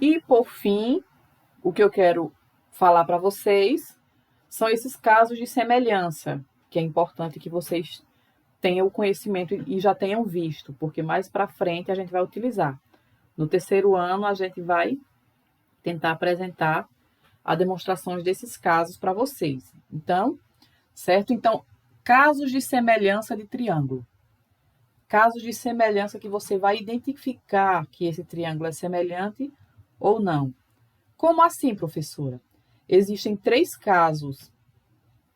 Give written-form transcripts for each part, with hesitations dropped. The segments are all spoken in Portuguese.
E, por fim, o que eu quero falar para vocês são esses casos de semelhança, que é importante que vocês tenham o conhecimento e já tenham visto, porque mais para frente a gente vai utilizar. No terceiro ano, a gente vai tentar apresentar a demonstrações desses casos para vocês. Então, certo? Então, casos de semelhança de triângulo. Casos de semelhança que você vai identificar que esse triângulo é semelhante ou não. Como assim, professora? Existem 3 casos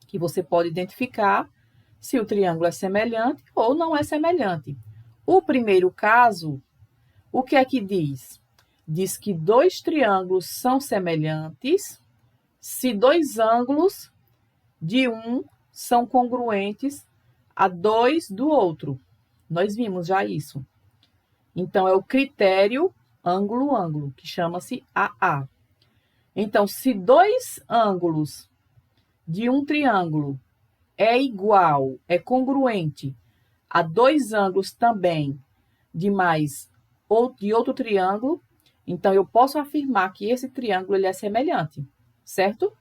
que você pode identificar se o triângulo é semelhante ou não é semelhante. O primeiro caso, o que é que diz? Diz que 2 triângulos são semelhantes se 2 ângulos de um são congruentes a 2 do outro. Nós vimos já isso. Então, é o critério ângulo-ângulo, que chama-se AA. Então, se 2 ângulos de um triângulo é igual, é congruente a 2 ângulos também de outro triângulo, então eu posso afirmar que esse triângulo ele é semelhante, certo?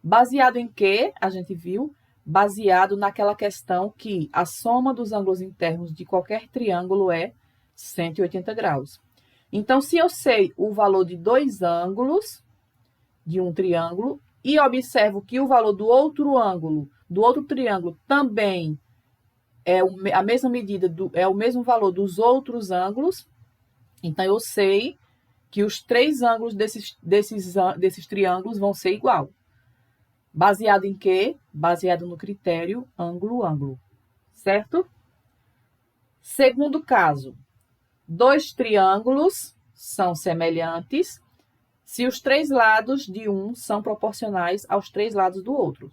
Baseado em quê? A gente viu, baseado naquela questão que a soma dos ângulos internos de qualquer triângulo é 180 graus. Então, se eu sei o valor de 2 ângulos de um triângulo e observo que o valor do outro ângulo, do outro triângulo, também é a mesma medida, é o mesmo valor dos outros ângulos, então eu sei que os 3 ângulos desses triângulos vão ser igual. Baseado em quê? Baseado no critério ângulo-ângulo, certo? Segundo caso, 2 triângulos são semelhantes se os 3 lados de um são proporcionais aos 3 lados do outro.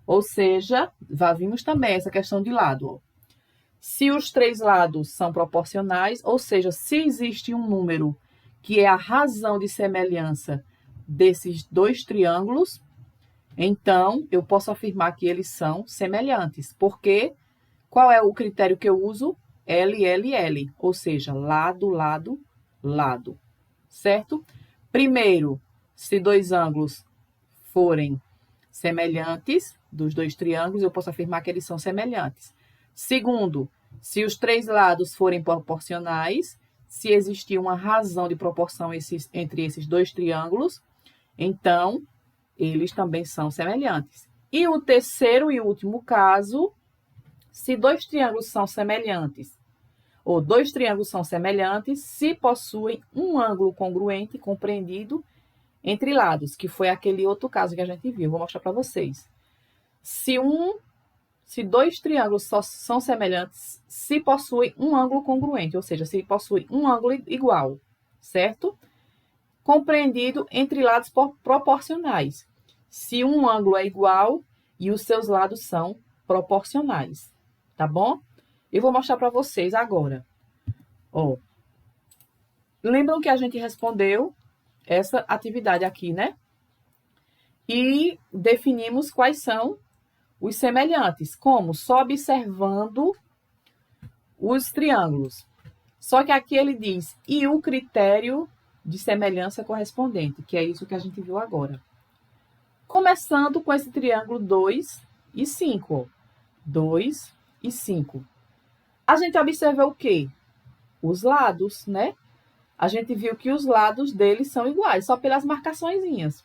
Ou seja, já vimos também essa questão de lado. Ó. Se os 3 lados são proporcionais, ou seja, se existe um número que é a razão de semelhança desses 2 triângulos, então eu posso afirmar que eles são semelhantes. Porque qual é o critério que eu uso? LLL, ou seja, lado, lado, lado. Certo? Primeiro, se 2 ângulos forem semelhantes dos 2 triângulos, eu posso afirmar que eles são semelhantes. Segundo, se os 3 lados forem proporcionais, se existir uma razão de proporção entre esses 2 triângulos, então eles também são semelhantes. E o terceiro e último caso, se 2 triângulos são semelhantes, ou 2 triângulos são semelhantes se possuem um ângulo congruente compreendido entre lados, que foi aquele outro caso que a gente viu. Vou mostrar para vocês. Se 2 triângulos só são semelhantes se possuem um ângulo congruente, ou seja, se possuem um ângulo igual, certo? Compreendido entre lados proporcionais. Se um ângulo é igual e os seus lados são proporcionais, tá bom? Eu vou mostrar para vocês agora. Ó, lembram que a gente respondeu essa atividade aqui, né? E definimos quais são os semelhantes, como só observando os triângulos. Só que aqui ele diz, e o critério de semelhança correspondente, que é isso que a gente viu agora. Começando com esse triângulo 2 e 5. 2 e 5. A gente observa o quê? Os lados, né? A gente viu que os lados deles são iguais, só pelas marcaçõezinhas.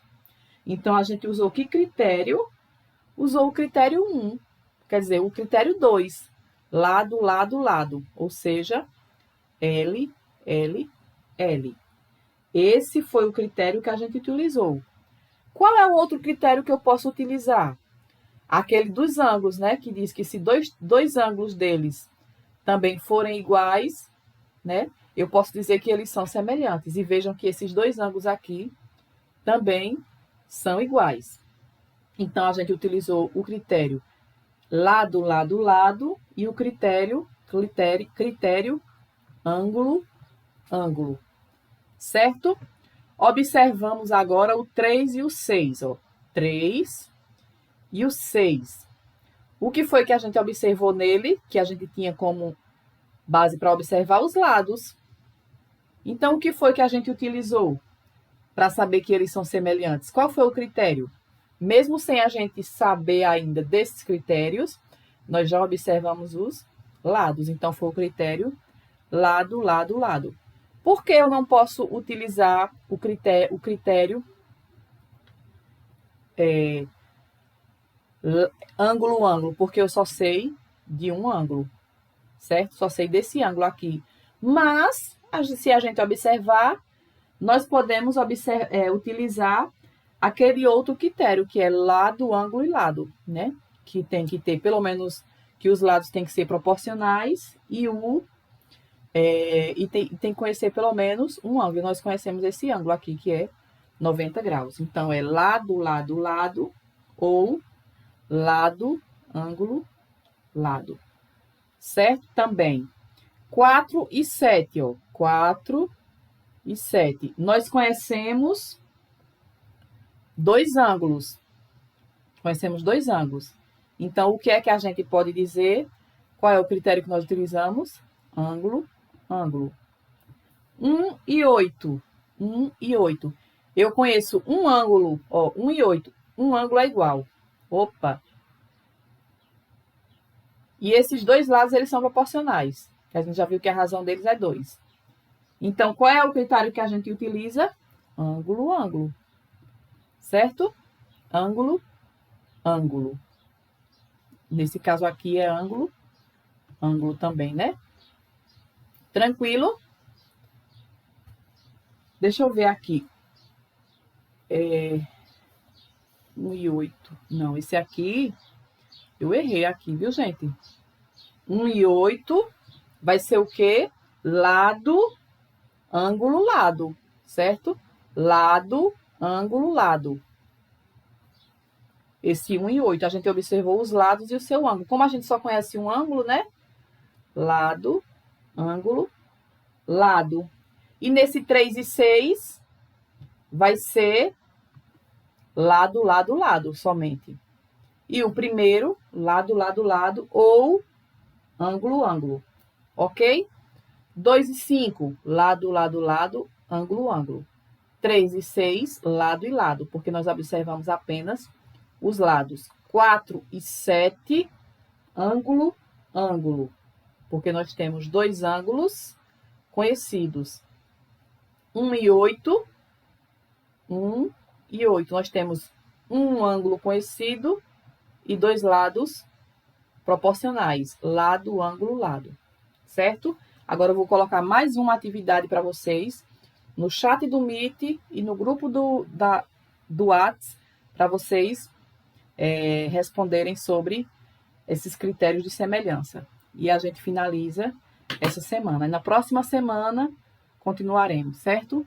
Então, a gente usou que critério? Usou o critério 1, quer dizer, o critério 2. Lado, lado, lado. Ou seja, L, L, L. Esse foi o critério que a gente utilizou. Qual é o outro critério que eu posso utilizar? Aquele dos ângulos, né? Que diz que se dois ângulos deles também forem iguais, né? Eu posso dizer que eles são semelhantes. E vejam que esses 2 ângulos aqui também são iguais. Então, a gente utilizou o critério lado, lado, lado e o critério ângulo, ângulo. Certo? Observamos agora o 3 e o 6. Ó. 3 e o 6. O que foi que a gente observou nele? Que a gente tinha como base para observar os lados. Então, o que foi que a gente utilizou? para saber que eles são semelhantes? Qual foi o critério? Mesmo sem a gente saber ainda desses critérios, nós já observamos os lados. Então, foi o critério lado, lado, lado. Por que eu não posso utilizar o critério ângulo, ângulo? Porque eu só sei de um ângulo, certo? Só sei desse ângulo aqui. Mas, se a gente observar, nós podemos utilizar aquele outro critério, que é lado, ângulo e lado, né? Que tem que ter, pelo menos, que os lados têm que ser proporcionais e tem que conhecer pelo menos um ângulo. Nós conhecemos esse ângulo aqui, que é 90 graus. Então, é lado, lado, lado, ou lado, ângulo, lado. Certo? Também. 4 e 7, ó. 4 e 7. Nós conhecemos dois ângulos. Conhecemos dois ângulos. Então, o que é que a gente pode dizer? Qual é o critério que nós utilizamos? Ângulo, ângulo. 1 e 8. 1 e 8. Eu conheço um ângulo, ó, 1 e 8. Um ângulo é igual. Opa! E esses dois lados, eles são proporcionais. A gente já viu que a razão deles é 2. Então, qual é o critério que a gente utiliza? Ângulo, ângulo. Certo? Ângulo, ângulo. Nesse caso aqui é ângulo, ângulo também, né? Tranquilo? Deixa eu ver aqui. 1 e 8. Não, esse aqui, eu errei aqui, viu, gente? 1 e 8 vai ser o quê? Lado, ângulo, lado, certo? Lado, ângulo, lado. Esse 1 e 8, a gente observou os lados e o seu ângulo. Como a gente só conhece um ângulo, né? Lado, ângulo, lado. E nesse 3 e 6, vai ser lado, lado, lado, somente. E o primeiro, lado, lado, lado, ou ângulo, ângulo. Ok? 2 e 5, lado, lado, lado, ângulo, ângulo. 3 e 6, lado e lado, porque nós observamos apenas os lados. 4 e 7, ângulo, ângulo, porque nós temos dois ângulos conhecidos. 1 e 8, 1 e 8. Nós temos um ângulo conhecido e dois lados proporcionais. Lado, ângulo, lado. Certo? Agora eu vou colocar mais uma atividade para vocês no chat do Meet e no grupo do WhatsApp para vocês responderem sobre esses critérios de semelhança. E a gente finaliza essa semana. E na próxima semana continuaremos, certo?